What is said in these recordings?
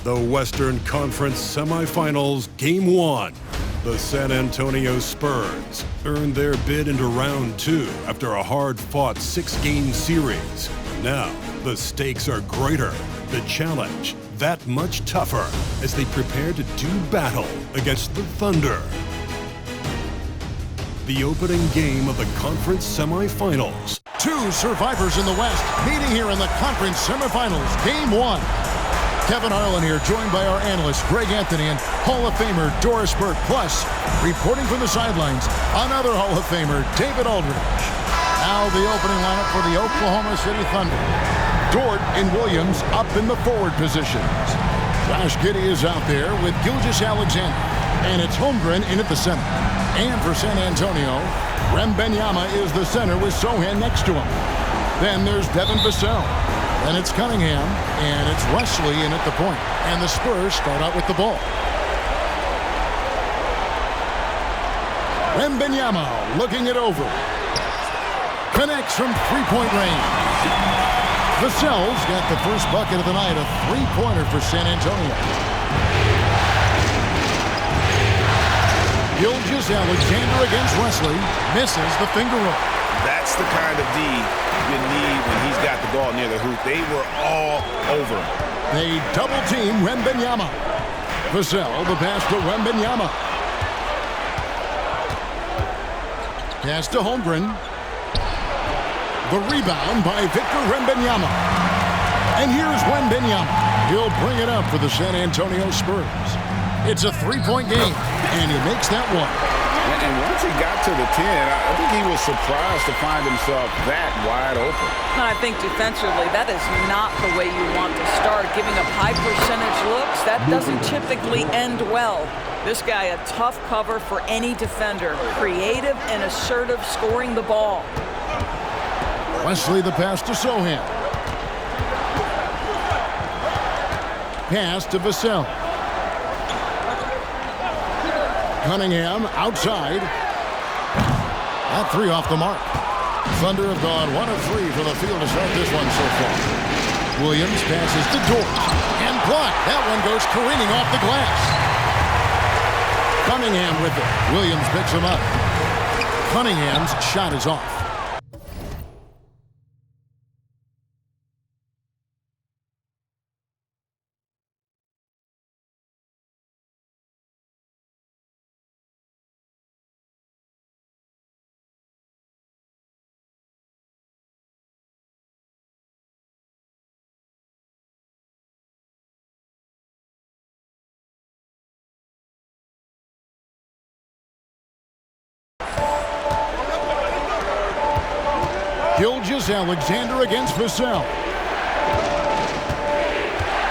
The Western Conference Semifinals, Game 1. The San Antonio Spurs earned their bid into Round 2 after a hard-fought 6-game series. Now, the stakes are greater, the challenge that much tougher as they prepare to do battle against the Thunder. The opening game of the conference semifinals. Two survivors in the West meeting here in the conference semifinals, Game 1. Kevin Harlan here, joined by our analyst Greg Anthony and Hall of Famer Doris Burke. Plus, reporting from the sidelines, another Hall of Famer, David Aldridge. Now the opening lineup for the Oklahoma City Thunder. Dort and Williams up in the forward positions. Josh Giddey is out there with Gilgeous-Alexander. And it's Holmgren in at the center. And for San Antonio, Wembanyama is the center with Sochan next to him. Then there's Devin Vassell. Then it's Cunningham, and it's Wesley in at the point. And the Spurs start out with the ball. Wembanyama looking it over. Connects from three-point range. Vassell's got the first bucket of the night, a three-pointer for San Antonio. Gilgeous-Alexander against Wesley, misses the finger roll. That's the kind of D you need when he's got the ball near the hoop. They were all over him. They double-team Wembanyama. Vassell, the pass to Wembanyama. Pass to Holmgren. The rebound by Victor Wembanyama. And here's Wembanyama. He'll bring it up for the San Antonio Spurs. It's a three-point game, and he makes that one. And once he got to the 10, I think he was surprised to find himself that wide open. I think defensively, that is not the way you want to start. Giving up high percentage looks, that doesn't typically end well. This guy, a tough cover for any defender. Creative and assertive scoring the ball. Wesley the pass to Sochan. Pass to Vassell. Cunningham outside. That three off the mark. Thunder have gone 1 of 3 for the field to start this one so far. Williams passes to Dort. And blocked. That one goes careening off the glass. Cunningham with it. Williams picks him up. Cunningham's shot is off. Gilgeous-Alexander against Vassell.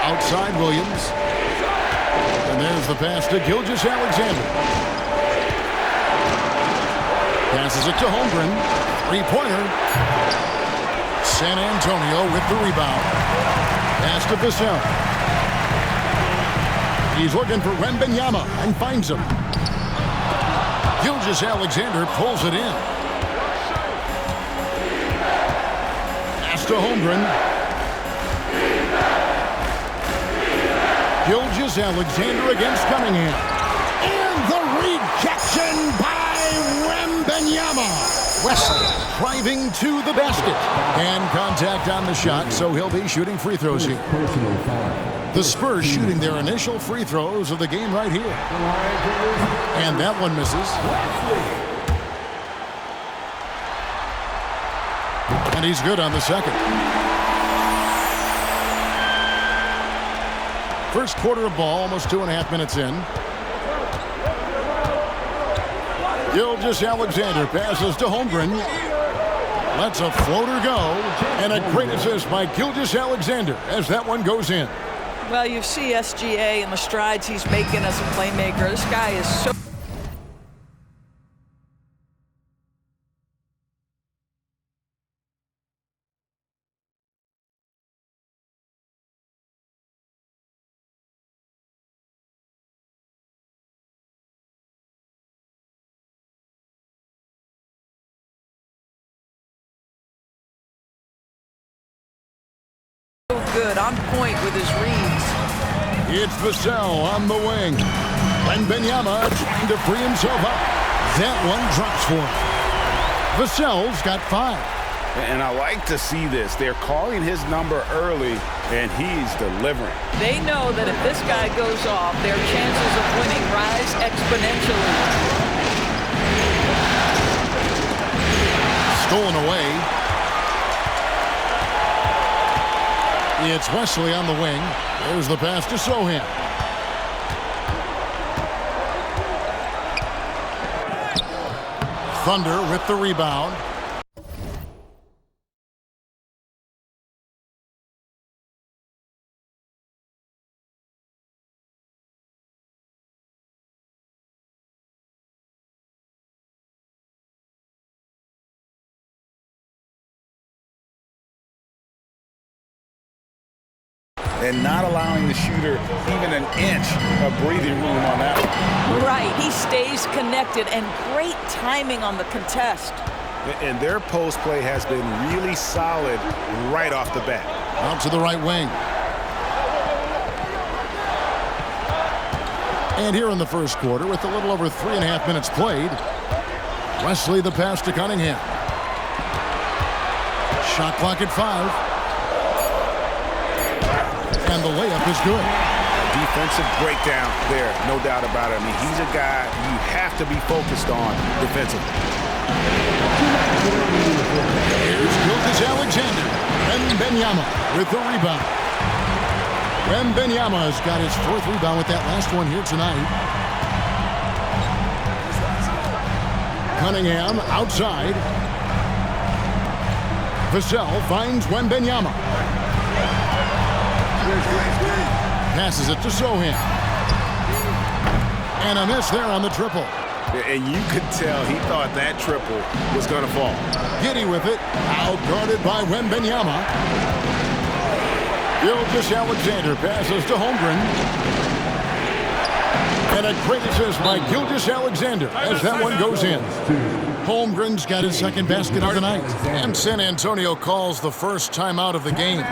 Outside Williams. And there's the pass to Gilgeous-Alexander. Passes it to Holmgren. Three-pointer. San Antonio with the rebound. Pass to Vassell. He's looking for Wembanyama and finds him. Gilgeous-Alexander pulls it in. To Holmgren. Gilgeous-Alexander against Cunningham. And the rejection by Wembanyama. Wesley driving to the basket. And contact on the shot, so he'll be shooting free throws here. The Spurs shooting their initial free throws of the game right here. And that one misses. And he's good on the second. First quarter of ball, almost 2.5 minutes in. Gilgeous-Alexander passes to Holmgren. Lets a floater go. And a great assist by Gilgeous-Alexander as that one goes in. Well, you see SGA and the strides he's making as a playmaker. This guy is so... good, on point with his reads. It's Vassell on the wing. Wembanyama trying to free himself up. That one drops for him. Vassell's got 5. And I like to see this. They're calling his number early, and he's delivering. They know that if this guy goes off, their chances of winning rise exponentially. Stolen away. It's Wesley on the wing. There's the pass to Sohan. Thunder with the rebound. And not allowing the shooter even an inch of breathing room on that one. Right, he stays connected, and great timing on the contest. And their post play has been really solid right off the bat. Out to the right wing. And here in the first quarter, with a little over 3.5 minutes played, Wesley the pass to Cunningham. Shot clock at 5. And the layup is good. Defensive breakdown there, no doubt about it. I mean, he's a guy you have to be focused on defensively. Here's Gilgeous-Alexander. Wembanyama with the rebound. Wembanyama's got his 4th rebound with that last one here tonight. Cunningham outside. Vassell finds Wembanyama. Passes it to Sohan. And a miss there on the triple. And you could tell he thought that triple was going to fall. Giddy with it. Out guarded by Wembanyama. Gilgeous-Alexander passes to Holmgren. And a great assist by Gilgeous-Alexander as that one goes in. Holmgren's got his 2nd basket of the night. And San Antonio calls the first timeout of the game.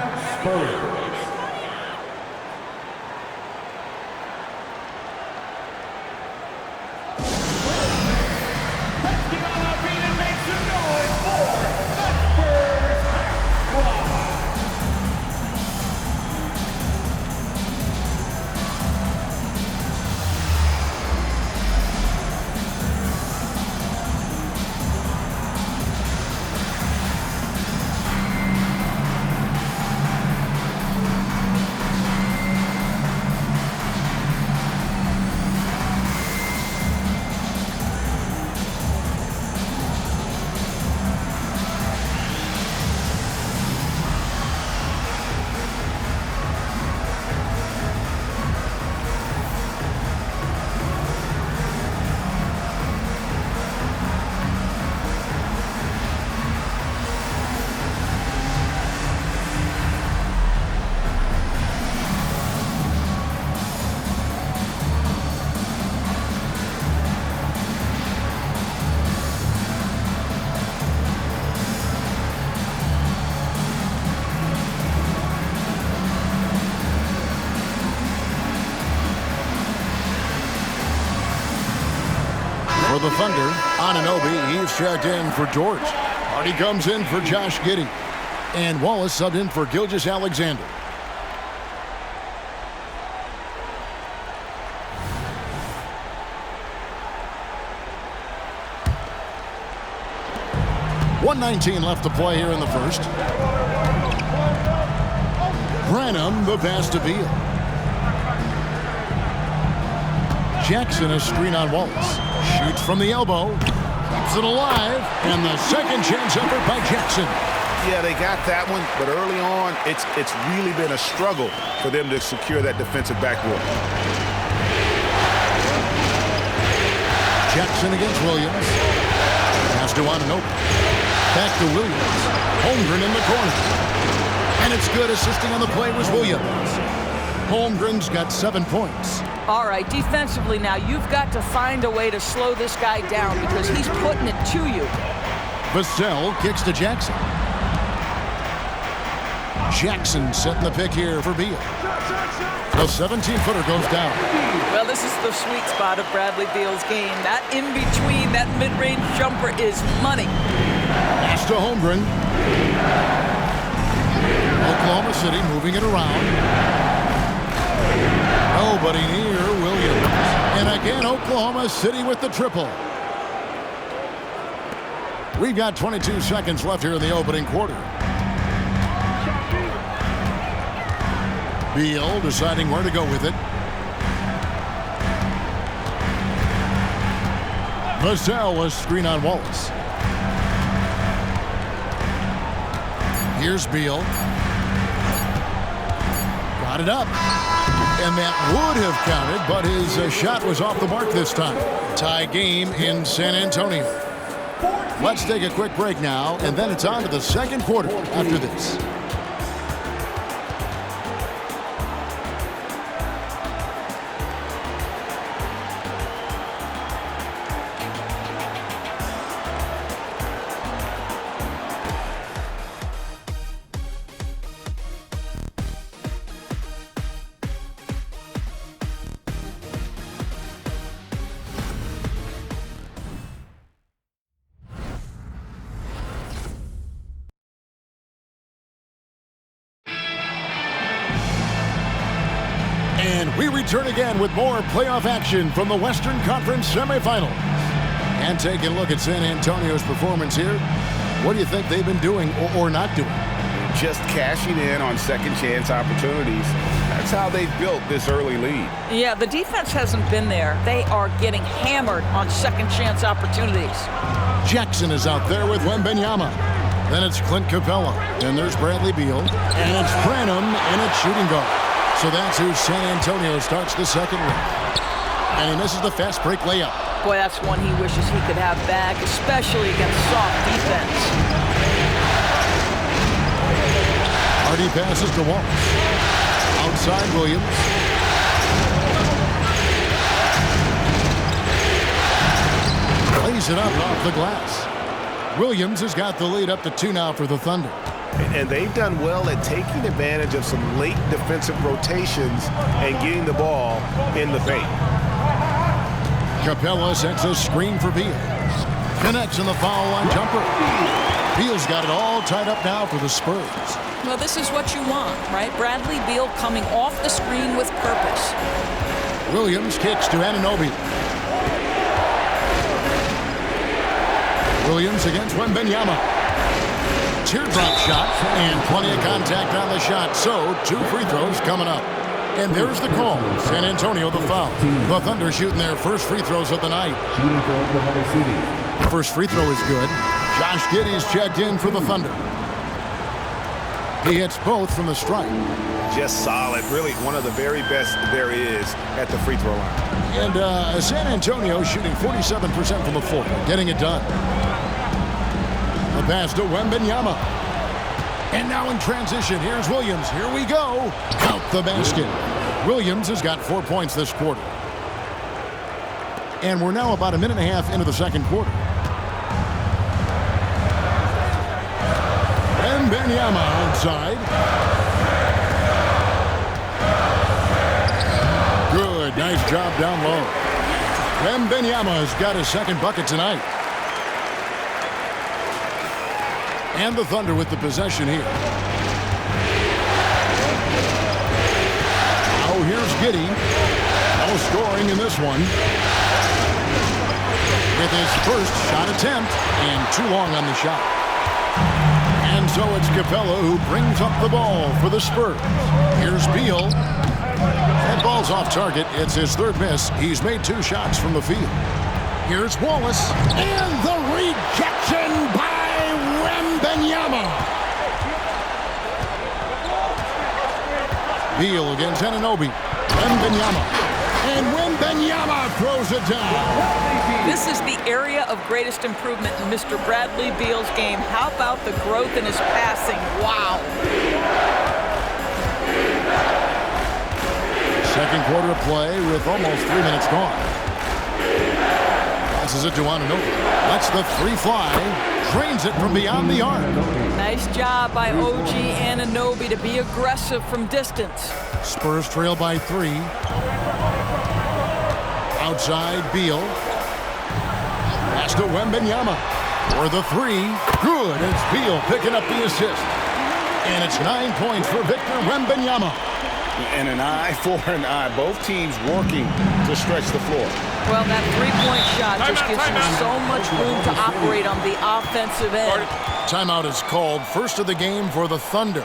For the Thunder, Anunoby, he's checked in for George. Hardy comes in for Josh Giddey. And Wallace subbed in for Gilgeous-Alexander. .119 left to play here in the first. Branham, the pass to Beal. Jackson, a screen on Wallace. Shoots from the elbow. Keeps it alive. And the second chance effort by Jackson. Yeah, they got that one, but early on, it's really been a struggle for them to secure that defensive backboard. Jackson against Williams. Pass to Anunoby. Back to Williams. Holmgren in the corner. And it's good. Assisting on the play was Williams. Holmgren's got 7 points. All right, defensively now, you've got to find a way to slow this guy down because he's putting it to you. Vassell kicks to Jackson. Jackson setting the pick here for Beal. The 17-footer goes down. Well, this is the sweet spot of Bradley Beal's game. That in-between, that mid-range jumper is money. Pass to Holmgren. Oklahoma City moving it around. Nobody near Williams. And again, Oklahoma City with the triple. We've got 22 seconds left here in the opening quarter. Beal deciding where to go with it. Vassell was screen on Wallace. Here's Beal. Got it up. And that would have counted, but his shot was off the mark this time. Tie game in San Antonio. Let's take a quick break now, and then it's on to the second quarter after this. And we return again with more playoff action from the Western Conference semifinals. And taking a look at San Antonio's performance here. What do you think they've been doing or not doing? Just cashing in on second chance opportunities. That's how they built this early lead. Yeah, the defense hasn't been there. They are getting hammered on second chance opportunities. Jackson is out there with Wembanyama. Then it's Clint Capella. Then there's Bradley Beal. And it's Branham, and it's shooting guard. So that's who San Antonio starts the second with. And he misses the fast break layup. Boy, that's one he wishes he could have back, especially against soft defense. Hardy passes to Wallace. Outside Williams. Lays it up off the glass. Williams has got the lead up to 2 now for the Thunder. And they've done well at taking advantage of some late defensive rotations and getting the ball in the paint. Capella sets a screen for Beal. Connects in the foul line jumper. Beal's got it all tied up now for the Spurs. Well, this is what you want, right? Bradley Beal coming off the screen with purpose. Williams kicks to Anunoby. Williams against Wembanyama. Teardrop shot, and plenty of contact on the shot. So, 2 free throws coming up. And there's the call. San Antonio the foul. The Thunder shooting their first free throws of the night. First free throw is good. Josh Giddey's checked in for the Thunder. He hits both from the stripe. Just solid. Really one of the very best there is at the free throw line. And San Antonio shooting 47% from the floor. Getting it done. The pass to Wembanyama. And now in transition, here's Williams. Here we go. Count the basket. Williams has got 4 points this quarter. And we're now about a minute and a half into the second quarter. Wembanyama outside. Good. Nice job down low. Wembanyama has got his second bucket tonight. And the Thunder with the possession here. Now here's Giddey. No scoring in this one. With his first shot attempt and too long on the shot. And so it's Capella who brings up the ball for the Spurs. Here's Beal. That ball's off target. It's his third miss. He's made 2 shots from the field. Here's Wallace. And the rejection by Wembanyama. Beal against Anunoby. Wembanyama. And Wembanyama throws it down. This is the area of greatest improvement in Mr. Bradley Beal's game. How about the growth in his passing? Wow. Second quarter of play with almost 3 minutes gone. Passes it to Anunoby. Lets the 3 fly. drains it from beyond the arc. Nice job by OG Anunoby to be aggressive from distance. Spurs trail by 3. Outside, Beal. Pass to Wembanyama. For the 3. Good. It's Beal picking up the assist. And it's 9 points for Victor Wembanyama. And an eye for an eye. Both teams working to stretch the floor. Well, that three-point shot just gives you so much room to operate on the offensive end. Timeout is called. First of the game for the Thunder.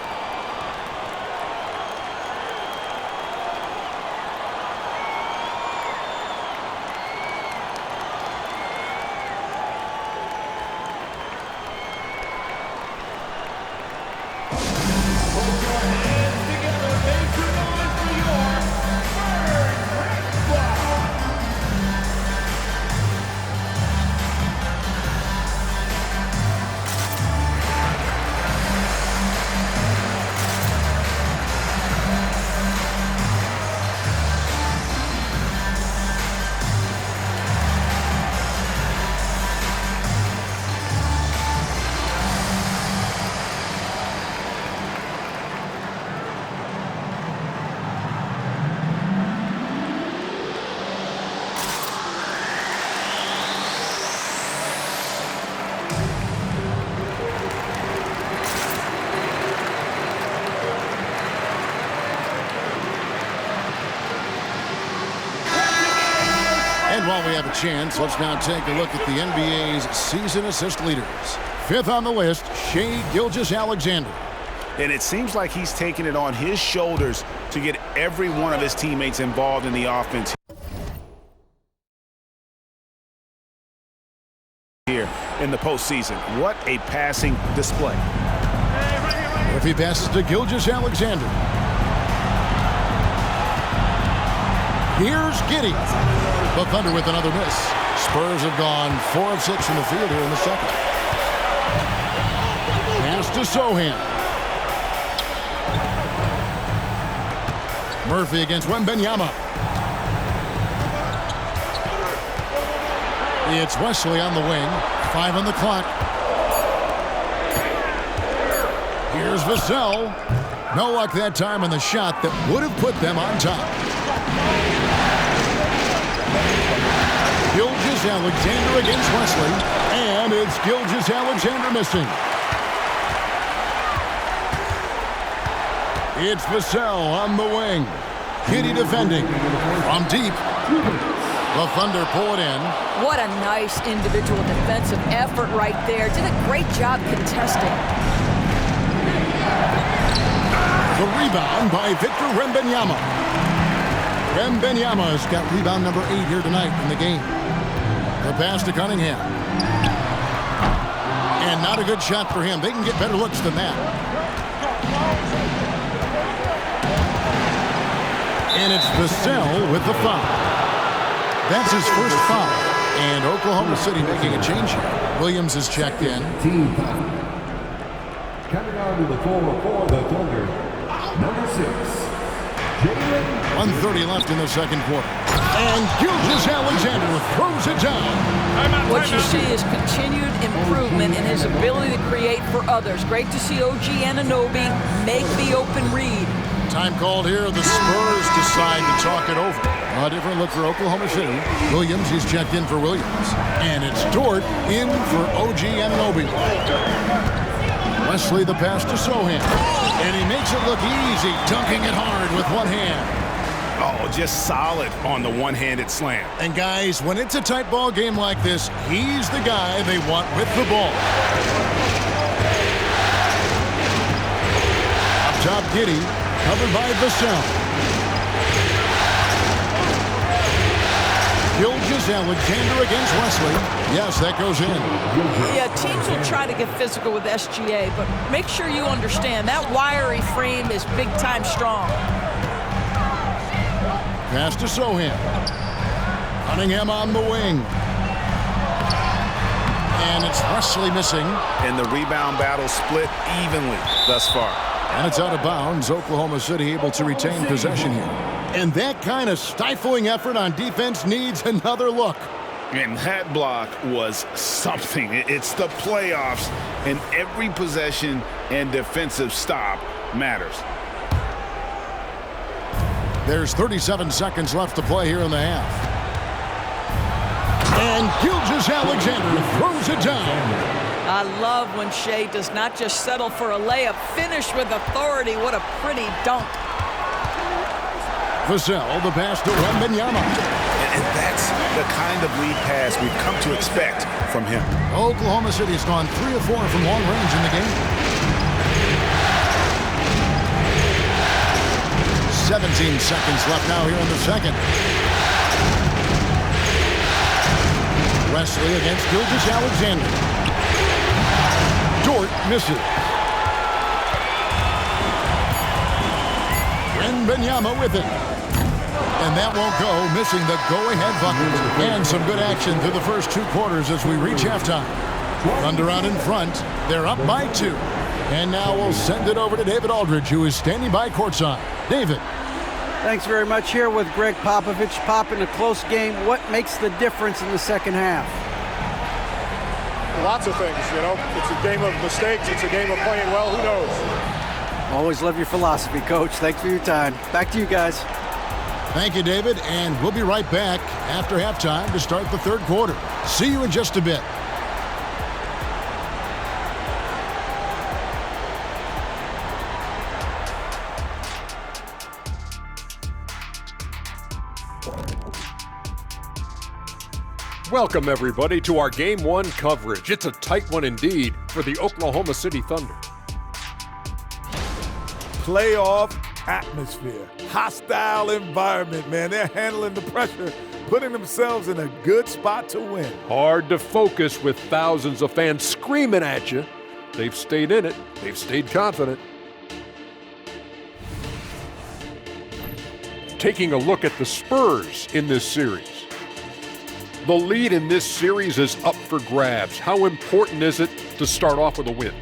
And while we have a chance, let's now take a look at the NBA's season assist leaders. 5th on the list, Shai Gilgeous-Alexander. And it seems like he's taking it on his shoulders to get every one of his teammates involved in the offense here in the postseason. What a passing display. If he passes to Gilgeous-Alexander. Here's Giddey. The Thunder with another miss. Spurs have gone 4 of 6 from the field here in the second. Pass to Sohan. Murphy against Wembanyama. It's Wesley on the wing. 5 on the clock. Here's Vassell. No luck that time on the shot that would have put them on top. Gilgeous-Alexander against Wesley. And it's Gilgeous-Alexander missing. It's Vassell on the wing. Giddey defending. From deep. The Thunder pull it in. What a nice individual defensive effort right there. Did a great job contesting. The rebound by Victor Wembanyama. Wembanyama's got rebound number 8 here tonight in the game. The pass to Cunningham. And not a good shot for him. They can get better looks than that. And it's Vassell with the foul. That's his first foul. And Oklahoma City making a change here. Williams is checked in. Coming on to the floor for the Thunder, number 6. 1:30 left in the second quarter. And Gilgeous-Alexander throws it down. What you see is continued improvement in his ability to create for others. Great to see OG Anunoby make the open read. Time called here. The Spurs decide to talk it over. A different look for Oklahoma City. Williams, he's checked in for Williams. And it's Dort in for OG Anunoby. Wesley the pass to Sohan. And he makes it look easy, dunking it hard with one hand. Oh, just solid on the one-handed slam. And guys, when it's a tight ball game like this, he's the guy they want with the ball. Up top, Giddey, covered by Vassell. Gilgeous-Alexander against Wesley. Yes, that goes in. Yeah, teams will try to get physical with SGA, but make sure you understand that wiry frame is big-time strong. Pass to Sohan. Cunningham on the wing. And it's Wesley missing. And the rebound battle split evenly thus far. And it's out of bounds. Oklahoma City able to retain possession here. And that kind of stifling effort on defense needs another look. And that block was something. It's the playoffs, and every possession and defensive stop matters. There's 37 seconds left to play here in the half. And Gilgeous-Alexander throws it down. I love when Shea does not just settle for a layup, finish with authority. What a pretty dunk. Vassell, the pass to Wembanyama. And that's the kind of lead pass we've come to expect from him. Oklahoma City's gone 3 of 4 from long range in the game. 17 seconds left now here in the second. Wesley against Gilgeous-Alexander. Dort misses. Wembanyama with it. And that won't go, missing the go-ahead bucket. And some good action through the first 2 quarters as we reach halftime. Thunder out in front. They're up by 2. And now we'll send it over to David Aldridge, who is standing by courtside. David. Thanks very much. Here with Greg Popovich. Pop, in a close game, what makes the difference in the second half? Lots of things, you know. It's a game of mistakes. It's a game of playing well. Who knows? Always love your philosophy, Coach. Thanks for your time. Back to you guys. Thank you, David. And we'll be right back after halftime to start the third quarter. See you in just a bit. Welcome, everybody, to our Game 1 coverage. It's a tight one indeed for the Oklahoma City Thunder. Playoff atmosphere, hostile environment, man. They're handling the pressure, putting themselves in a good spot to win. Hard to focus with thousands of fans screaming at you. They've stayed in it. They've stayed confident. Taking a look at the Spurs in this series. The lead in this series is up for grabs. How important is it to start off with a win?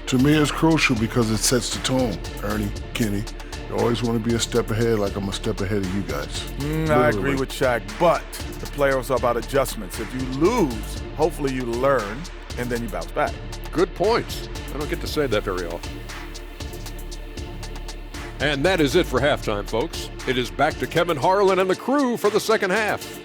To me, it's crucial because it sets the tone, Ernie, Kenny. You always want to be a step ahead, like I'm a step ahead of you guys. I agree with Shaq, but the playoffs are about adjustments. If you lose, hopefully you learn, and then you bounce back. Good points. I don't get to say that very often. And that is it for halftime, folks. It is back to Kevin Harlan and the crew for the second half.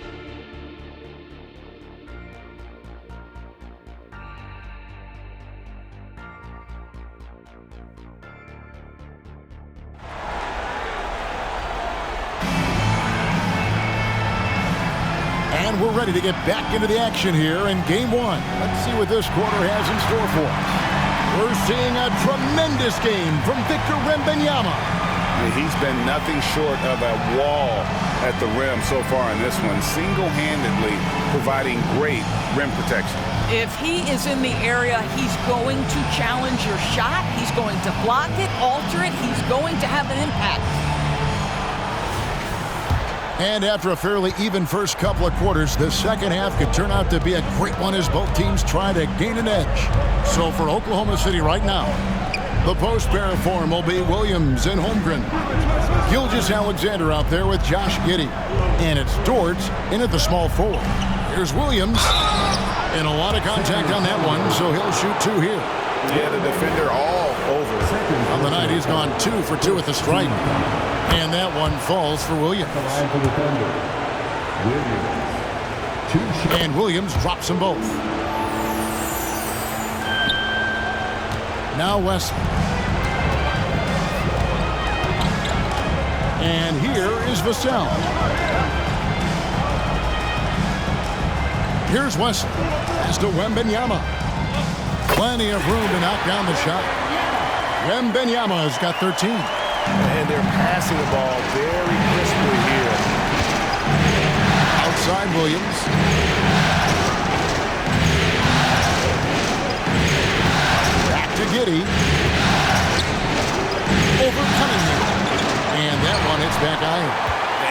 And we're ready to get back into the action here in Game 1. Let's see what this quarter has in store for us. We're seeing a tremendous game from Victor Wembanyama. He's been nothing short of a wall at the rim so far in this one, single-handedly providing great rim protection. If he is in the area, he's going to challenge your shot. He's going to block it, alter it. He's going to have an impact. And after a fairly even first couple of quarters, the second half could turn out to be a great one as both teams try to gain an edge. So for Oklahoma City right now, the post pair form will be Williams and Holmgren. Gilgeous-Alexander out there with Josh Giddey. And it's Dort in at the small forward. Here's Williams. And a lot of contact on that one, so he'll shoot 2 here. Yeah, the defender all over. On the night, he's gone 2 for 2 at the stripe. And that one falls for Williams. And Williams drops them both. Now Wesley. And here is Vassell. Here's Wesley. Pass to Wembanyama. Plenty of room to knock down the shot. Wembanyama has got 13. And they're passing the ball very crisply here. Outside Williams. Back to Giddey. Overcoming him. And that one hits back iron.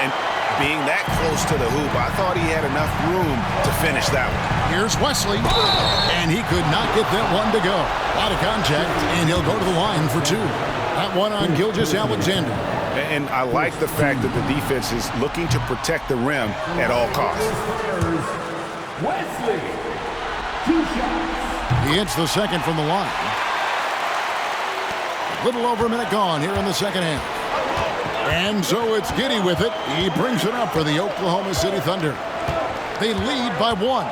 And being that close to the hoop, I thought he had enough room to finish that one. Here's Wesley. And he could not get that one to go. Out of contact, and he'll go to the line for 2. That one on Gilgeous-Alexander. And I like the fact that the defense is looking to protect the rim at all costs. Wesley. 2 shots. He hits the second from the line. Little over a minute gone here in the second half. And so it's Giddey with it. He brings it up for the Oklahoma City Thunder. They lead by 1.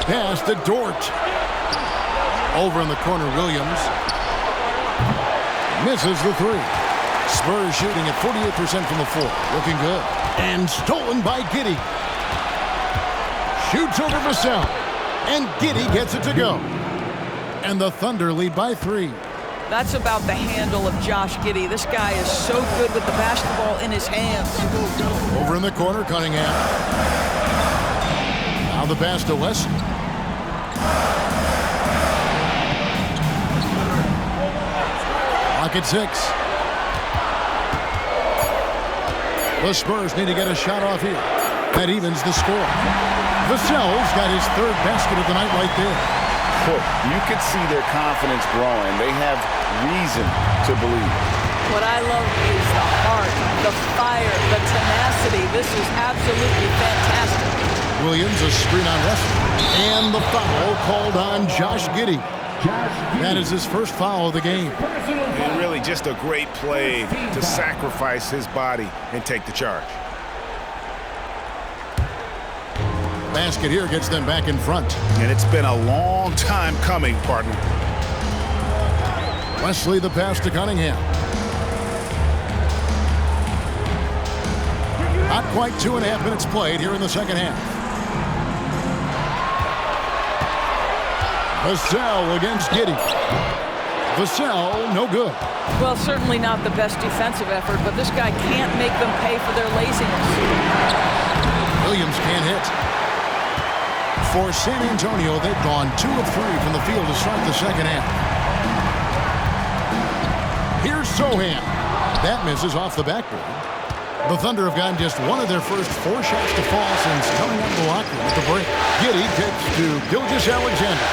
Pass to Dort. Over in the corner, Williams. Misses the 3. Spurs shooting at 48% from the floor. Looking good. And stolen by Giddey. Shoots over Vassell. And Giddey gets it to go. And the Thunder lead by 3. That's about the handle of Josh Giddey. This guy is so good with the basketball in his hands. Over in the corner, Cunningham. Now the pass to Wesley. Clock at 6. The Spurs need to get a shot off here. That evens the score. Vassell's got his 3rd basket of the night right there. You could see their confidence growing. They have reason to believe. What I love is the heart, the fire, the tenacity. This is absolutely fantastic. Williams, a screen on Wesley. And the foul called on Josh Giddey. That is his first foul of the game. And really just a great play to sacrifice his body and take the charge. Basket here gets them back in front. And it's been a long time coming, partner. Wesley the pass to Cunningham. Not quite 2.5 minutes played here in the second half. Vassell against Giddey. Vassell, no good. Well, certainly not the best defensive effort, but this guy can't make them pay for their laziness. Williams can't hit. For San Antonio, they've gone 2 of 3 from the field to start the second half. Here's Sohan. That misses off the backboard. The Thunder have gotten just 1 of their first 4 shots to fall since coming out of the locker room at the break. Giddey kicks to Gilgeous-Alexander.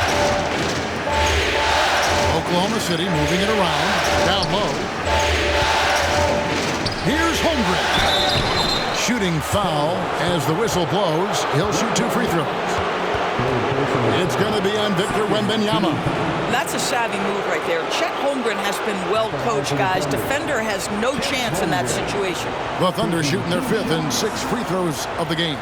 Oklahoma City moving it around. Down low. Here's Holmgren. Shooting foul as the whistle blows. He'll shoot 2 free throws. It's going to be on Victor Wembanyama. That's a savvy move right there. Chet Holmgren has been well coached, guys. Defender has no chance in that situation. The Thunder shooting their 5th and 6th free throws of the game.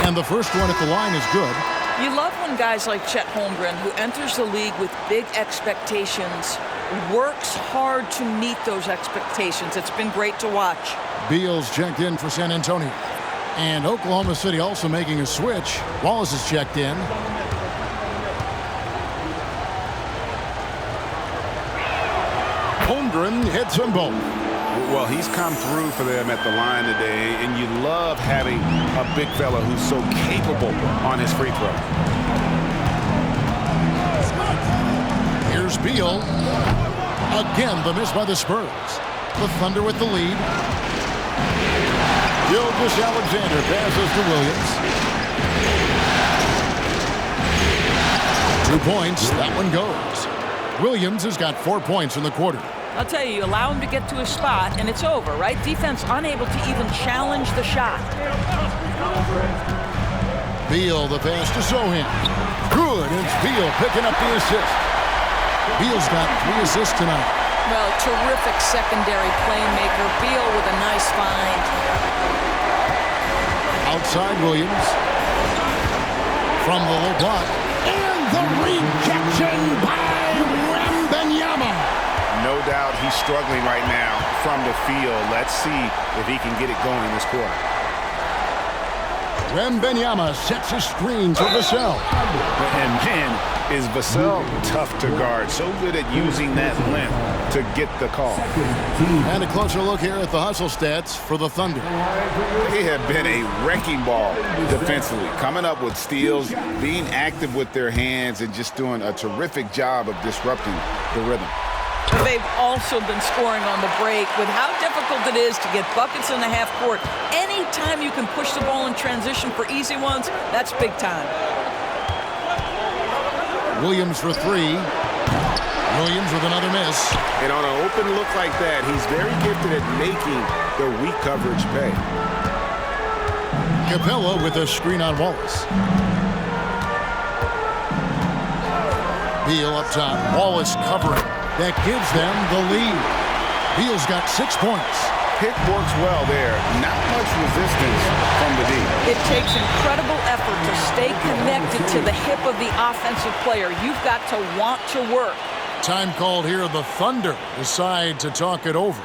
And the first one at the line is good. You love when guys like Chet Holmgren, who enters the league with big expectations, works hard to meet those expectations. It's been great to watch. Beal's checked in for San Antonio. And Oklahoma City also making a switch. Wallace is checked in. Holmgren hits them both. Well, he's come through for them at the line today, and you love having a big fella who's so capable on his free throw. Here's Beal. Again, the miss by the Spurs. The Thunder with the lead. Gilgeous-Alexander passes to Williams. 2 points. That one goes. Williams has got 4 points in the quarter. I'll tell you, you allow him to get to his spot, and it's over, right? Defense unable to even challenge the shot. Beal, the pass to Sohan. Good, it's Beal picking up the assist. Beal's got 3 assists tonight. Well, terrific secondary playmaker. Beal with a nice find. Outside Williams. From the low block. And the rejection by Wembanyama. No doubt he's struggling right now from the field. Let's see if he can get it going this quarter. Wembanyama sets a screen for Vassell. And man, is Vassell tough to guard. So good at using that length to get the call. And a closer look here at the hustle stats for the Thunder. They have been a wrecking ball defensively, coming up with steals, being active with their hands, and just doing a terrific job of disrupting the rhythm. But they've also been scoring on the break. With how difficult it is to get buckets in the half court, anytime you can push the ball in transition for easy ones, that's big time. Williams for three. Williams with another miss. And on an open look like that, he's very gifted at making the weak coverage pay. Capella with a screen on Wallace. Beal up top. Wallace covering. That gives them the lead. Beal's got 6 points. Pick works well there. Not much resistance from the D. It takes incredible effort to stay connected to the hip of the offensive player. You've got to want to work. Time called here. The Thunder decide to talk it over.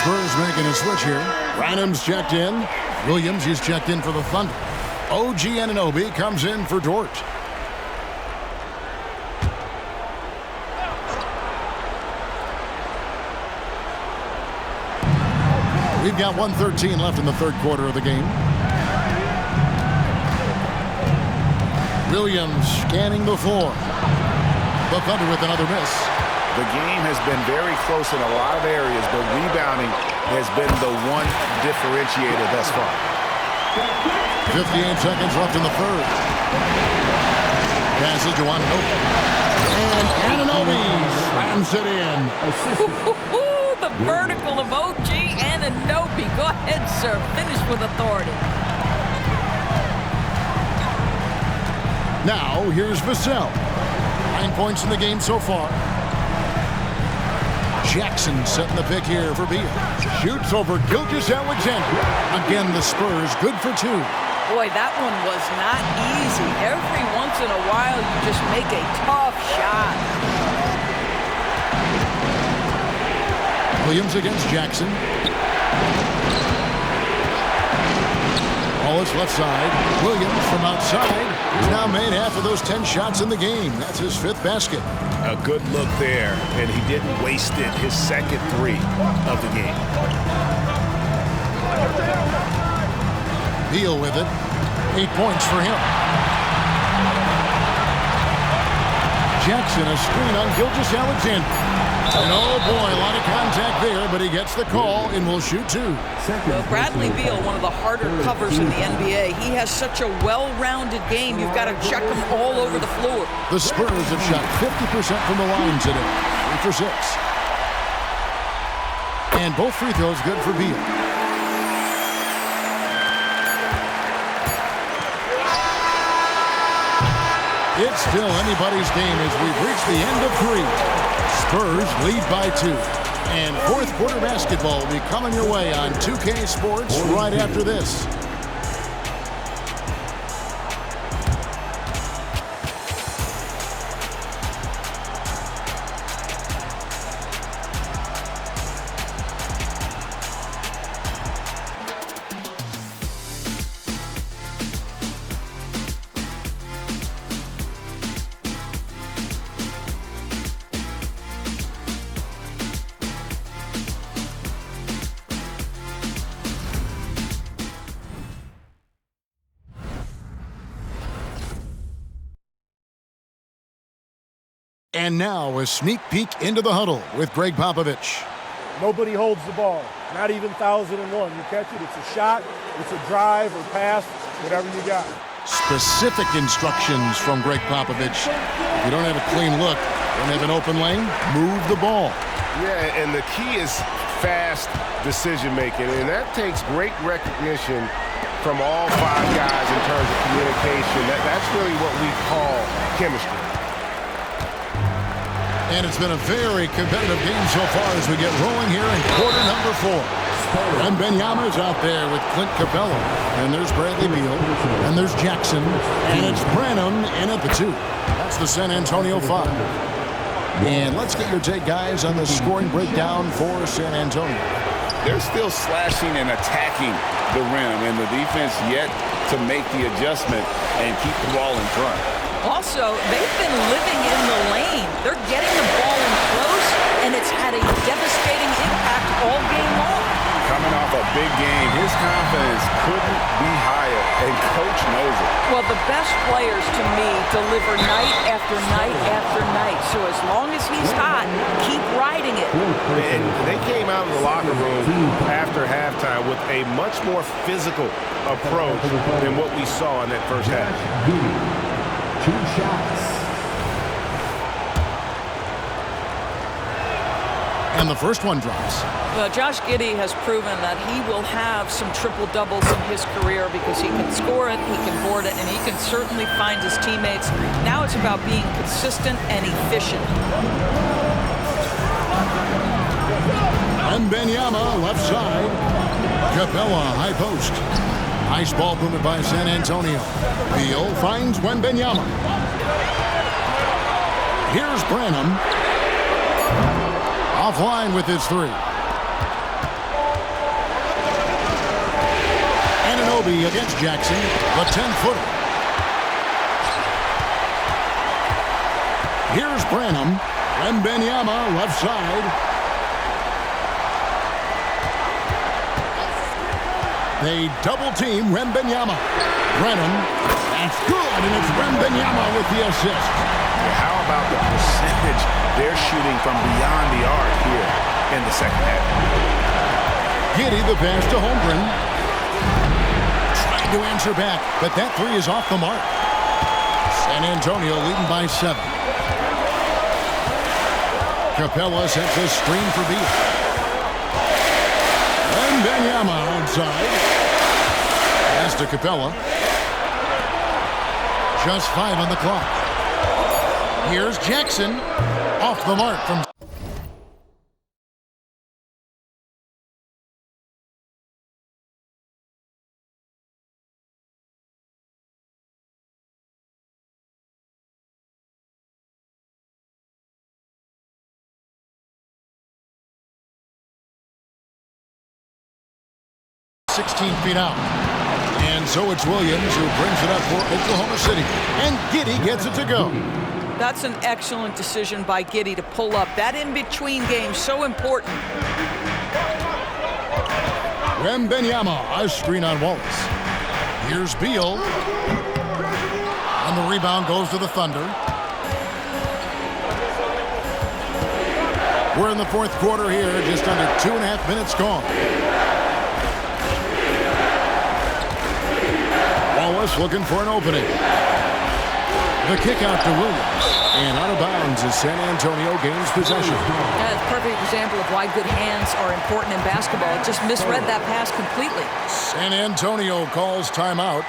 Spurs making a switch here. Branham's checked in. Williams, he's checked in for the Thunder. OG Anunoby comes in for Dort. We've got 1:13 left in the third quarter of the game. Williams scanning the floor. The Thunder with another miss. The game has been very close in a lot of areas, but rebounding has been the one differentiator thus far. 58 seconds left in the third. Passes to Anunoby. And Anunoby slams it in. The vertical of OG Anunoby. Go ahead, sir. Finish with authority. Now, here's Vassell. 9 points in the game so far. Jackson setting the pick here for Beal. Shoots over Gilgeous-Alexander. Again, the Spurs good for two. Boy, that one was not easy. Every once in a while, you just make a tough shot. Williams against Jackson. Wallace left side. Williams from outside. He's now made half of those 10 shots in the game. That's his 5th basket. A good look there, and he didn't waste it. His second 3 of the game. Beal with it. 8 points for him. Jackson, a screen on Gilgeous-Alexander. And oh boy, a lot of contact there, but he gets the call and will shoot 2. Well, Bradley Beal, one of the harder covers in the NBA. He has such a well-rounded game. You've got to check him all over the floor. The Spurs have shot 50% from the line today. 3 for 6. And both free throws good for Beal. It's still anybody's game as we've reached the end of 3. Spurs lead by 2. And fourth quarter basketball will be coming your way on 2K Sports right after this. And now a sneak peek into the huddle with Greg Popovich. Nobody holds the ball, not even 1,001. You catch it, it's a shot, it's a drive or pass. Whatever you got. Specific instructions from Greg Popovich. If you don't have a clean look, don't have an open lane, move the ball. Yeah, and the key is fast decision-making, and that takes great recognition from all 5 guys in terms of communication. That's really what we call chemistry. And it's been a very competitive game so far as we get rolling here in quarter number 4. And Wembanyama's out there with Clint Capella. And there's Bradley Beal. And there's Jackson. And it's Branham in at the 2. That's the San Antonio 5. And let's get your take, guys, on the scoring breakdown for San Antonio. They're still slashing and attacking the rim, and the defense yet to make the adjustment and keep the ball in front. Also, they've been living in the lane. They're getting the ball in close, and it's had a devastating impact all game long. Coming off a big game, his confidence couldn't be higher, and Coach knows it. Well, the best players, to me, deliver night after night after night. So as long as he's hot, keep riding it. And they came out of the locker room after halftime with a much more physical approach than what we saw in that first half. 2 shots. And the first one drops. Well, Josh Giddey has proven that he will have some triple-doubles in his career because he can score it, he can board it, and he can certainly find his teammates. Now it's about being consistent and efficient. Wembanyama left side. Capella high post. Nice ball movement by San Antonio. Beal finds Wembanyama. Here's Branham. Offline with his 3. Anunoby against Jackson, the 10-footer. Here's Branham. Wembanyama left side. They double-team Wembanyama. Branham, that's good, and it's Wembanyama with the assist. How about the percentage they're shooting from beyond the arc here in the second half? Giddey the pass to Holmgren. Trying to answer back, but that 3 is off the mark. San Antonio leading by 7. Capella sets a screen for Beal. Wembanyama outside. Pass to Capella. Just 5 on the clock. Here's Jackson. Off the mark from... ...16 feet out. And so it's Williams who brings it up for Oklahoma City. And Giddey gets it to go. That's an excellent decision by Giddey to pull up. That in-between game, so important. Wembanyama, a screen on Wallace. Here's Beal. And the rebound goes to the Thunder. We're in the 4th quarter here, just under 2.5 minutes gone. Wallace looking for an opening. The kick out to Williams. And out of bounds as San Antonio gains possession. That's a perfect example of why good hands are important in basketball. It just misread that pass completely. San Antonio calls timeout.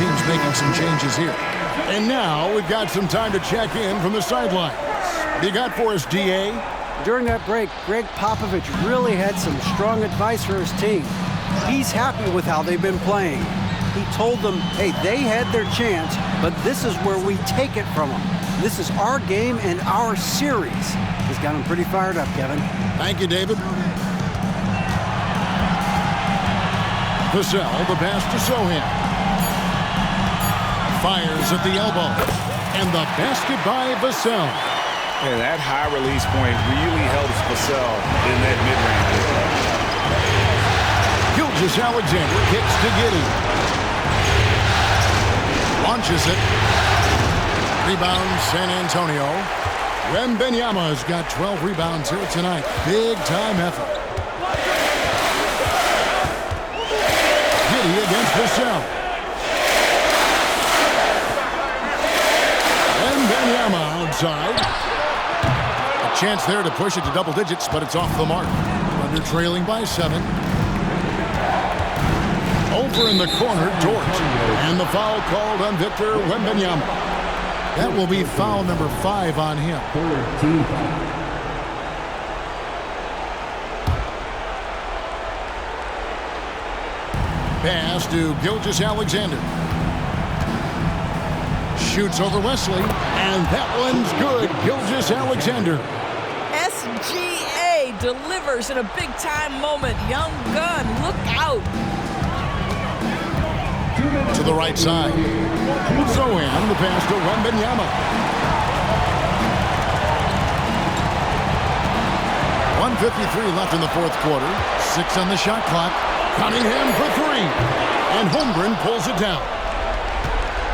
team's making some changes here. And now we've got some time to check in from the sidelines. What do you got for us, D.A.? During that break, Greg Popovich really had some strong advice for his team. He's happy with how they've been playing. He told them, hey, they had their chance, but this is where we take it from them. This is our game and our series. He's got them pretty fired up, Kevin. Thank you, David. Vassell, the pass to Sohan. Fires at the elbow. And the basket by Vassell. And that high release point really helps Vassell in that mid-range. Gilgeous-Alexander kicks to Giddey. Launches it. Rebound, San Antonio. Wembanyama's got 12 rebounds here tonight. Big-time effort. Giddey against Vassell. Wembanyama outside. A chance there to push it to double digits, but it's off the mark. Thunder trailing by 7. Over in the corner, Dort. And the foul called on Victor Wembanyama. That will be foul number 5 on him. Pass to Gilgeous-Alexander. Shoots over Wesley, and that one's good. Gilgeous-Alexander. SGA delivers in a big-time moment. Young gun, look out. To the right side. Zohan, the pass to Wembanyama. 1:53 left in the fourth quarter. 6 on the shot clock. Cunningham for 3. And Holmgren pulls it down.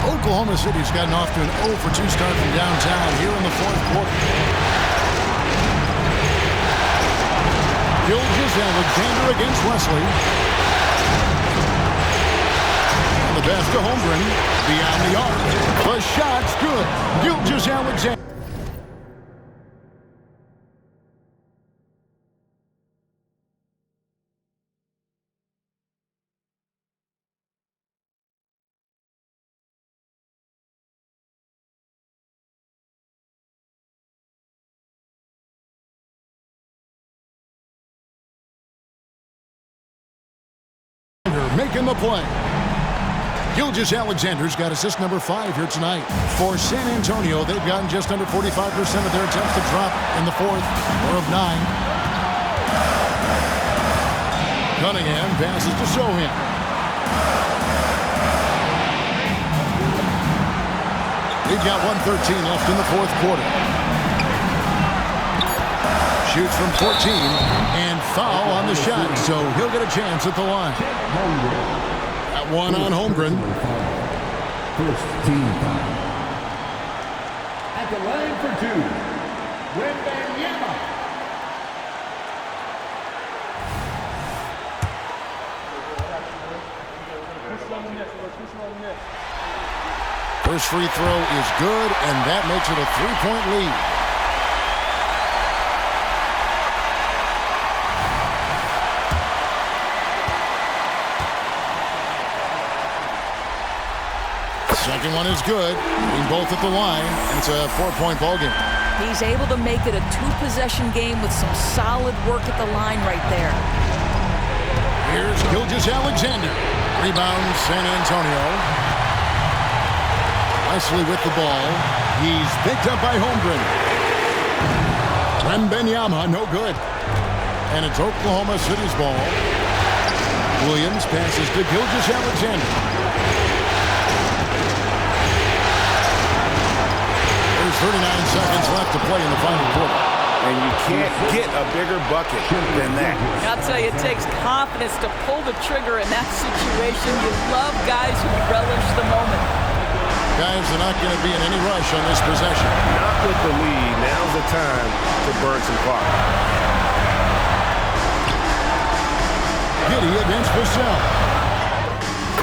Oklahoma City's gotten off to an 0 for 2 start from downtown here in the fourth quarter. Gilgeous-Alexander against Wesley. The pass to Holmgren. Beyond the arc. The shot's good. Gilgeous-Alexander. Making the play. Gilgeous-Alexander's got assist number 5 here tonight. For San Antonio, they've gotten just under 45% of their attempts to drop in the fourth, or of 9. Cunningham passes to Sohan. We've got 1:13 left in the fourth quarter. Shoots from 14, and foul on the shot, so he'll get a chance at the line. That one on Holmgren. First team foul. At the line for 2, Wembanyama. First free throw is good, and that makes it a 3-point lead. Second one is good. Being both at the line, and it's a 4-point ball game. He's able to make it a 2-possession game with some solid work at the line right there. Here's Gilgeous-Alexander. Rebound, San Antonio. Wesley with the ball. He's picked up by Holmgren. Wembanyama, no good. And it's Oklahoma City's ball. Williams passes to Gilgeous-Alexander. There's 39 seconds left to play in the final quarter. And you can't get a bigger bucket than that. I'll tell you, it takes confidence to pull the trigger in that situation. You love guys who relish the moment. Guys are not going to be in any rush on this possession. Not with the lead. Now's the time to burn some clock. Giddey against Vassell.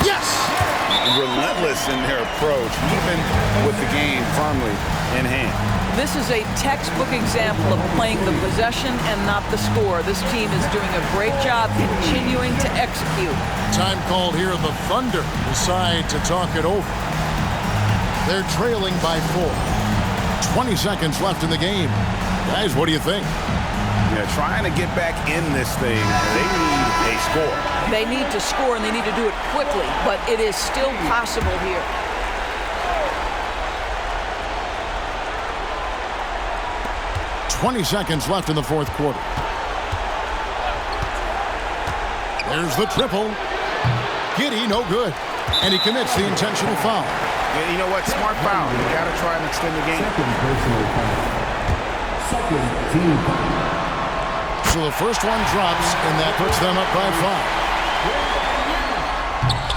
Yes! relentless in their approach, even with the game firmly in hand. This is a textbook example of playing the possession and not the score. This team is doing a great job continuing to execute. Time called here. The Thunder decide to talk it over. They're trailing by 4. 20 seconds left in the game. Guys, what do you think? Yeah, trying to get back in this thing, they need a score. They need to score, and they need to do it quickly, but it is still possible here. "20 seconds left in the fourth quarter. There's the triple. Giddey, no good. And he commits the intentional foul. Yeah, you know what? Smart foul. You got to try and extend the game. Second team foul. So the first one drops, and that puts them up by 5.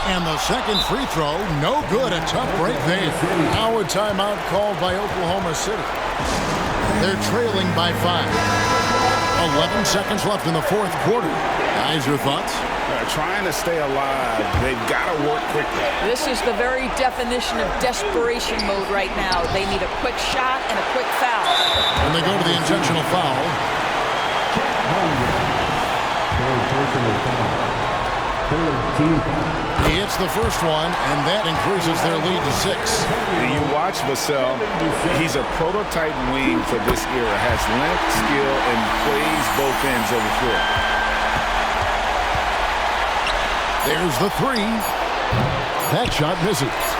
And the second free throw, no good. A tough break there. Now a timeout called by Oklahoma City. They're trailing by 5. 11 seconds left in the fourth quarter. Guys, your thoughts? Trying to stay alive. They've got to work quickly. This is the very definition of desperation mode right now. They need a quick shot and a quick foul. And they go to the intentional foul. He hits the first one, and that increases their lead to 6. You watch Vassell. He's a prototype wing for this era. Has length, skill, and plays both ends of the floor. There's the 3. That shot misses.